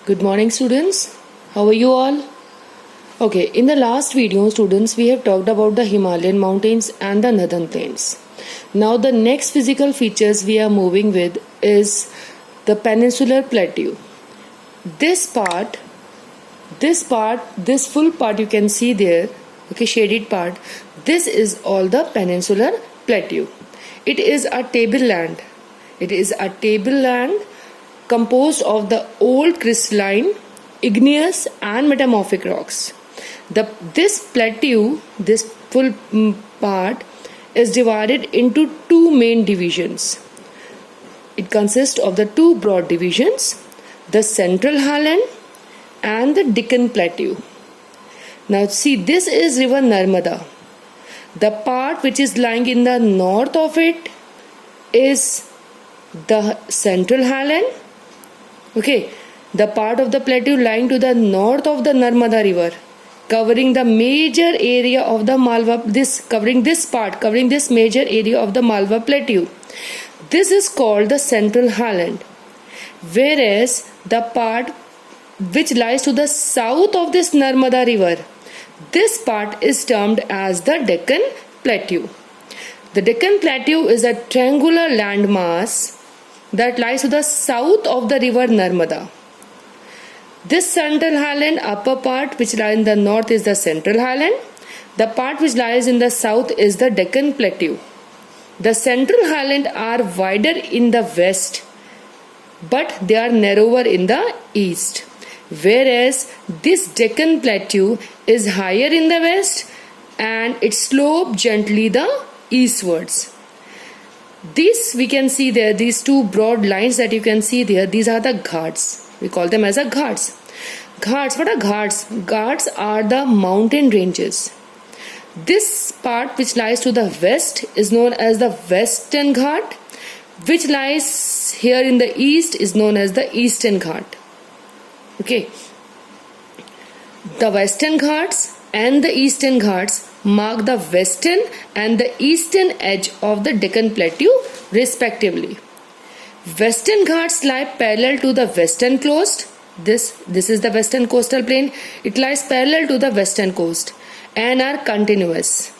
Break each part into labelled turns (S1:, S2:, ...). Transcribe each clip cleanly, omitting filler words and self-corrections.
S1: Good morning, students. How are you all? Okay, in the last video, students, we have talked about the Himalayan mountains and the northern plains. Now, the next physical features we are moving with is the peninsular plateau. This full part you can see there, okay, shaded part, this is all the peninsular plateau. It is a tableland. It is a tableland composed of the old crystalline, igneous and metamorphic rocks. This plateau, this full part, is divided into two main divisions. It consists of the two broad divisions, the Central Highland and the Deccan Plateau. Now see, this is river Narmada. The part which is lying in the north of it is the Central Highland. Okay, the part of the plateau lying to the north of the Narmada river, covering the major area of the Malwa, covering this major area of the Malwa plateau. This is called the Central Highland. Whereas the part which lies to the south of this Narmada river, this part is termed as the Deccan Plateau. The Deccan Plateau is a triangular landmass that lies to the south of the river Narmada. This Central Highland upper part which lies in the north is the Central Highland. The part which lies in the south is the Deccan Plateau. The Central Highland are wider in the west, but they are narrower in the east. Whereas this Deccan Plateau is higher in the west and it slopes gently the eastwards. This we can see there, these two broad lines that you can see there, these are the Ghats. We call them as a Ghats. Ghats, what are Ghats? Ghats are the mountain ranges. This part which lies to the west is known as the Western Ghat, which lies here in the east is known as the Eastern Ghat. Okay. The Western Ghats and the Eastern Ghats mark the western and the eastern edge of the Deccan Plateau respectively. Western Ghats lie parallel to the western coast. This is the western coastal plain. It lies parallel to the western coast and are continuous.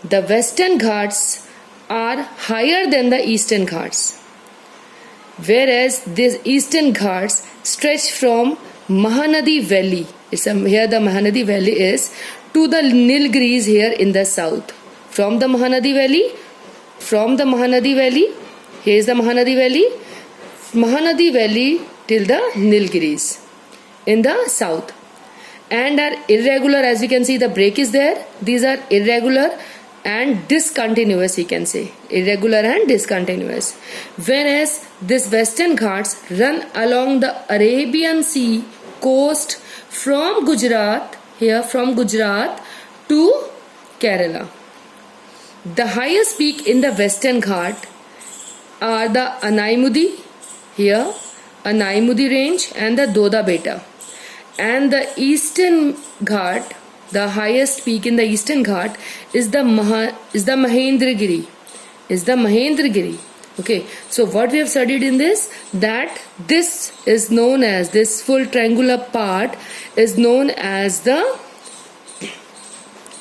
S1: The Western Ghats are higher than the Eastern Ghats, whereas these Eastern Ghats stretch from Mahanadi Valley. Here the Mahanadi Valley is to the Nilgiris here in the south. From the Mahanadi Valley, here is the Mahanadi Valley till the Nilgiris in the south, and are irregular. As we can see, the break is there. These are irregular and discontinuous, we can say. Irregular and discontinuous. Whereas this Western Ghats run along the Arabian Sea coast from Gujarat to Kerala. The highest peak in the Western Ghat are the Anaimudi range and the Doda Beta. And the Eastern Ghat, the highest peak in the Eastern Ghat is the Mahendragiri. Okay, so what we have studied in this, that this is known as, this full triangular part is known as the,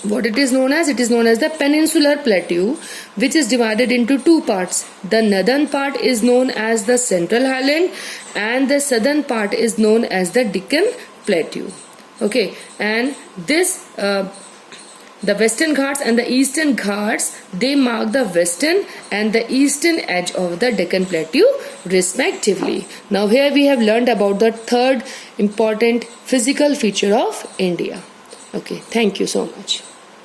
S1: what it is known as? It is known as the Peninsular Plateau, which is divided into two parts. The northern part is known as the Central Highland and the southern part is known as the Deccan Plateau. Okay, and this the Western Ghats and the Eastern Ghats, they mark the western and the eastern edge of the Deccan Plateau respectively. Now here we have learned about the third important physical feature of India. Okay, thank you so much.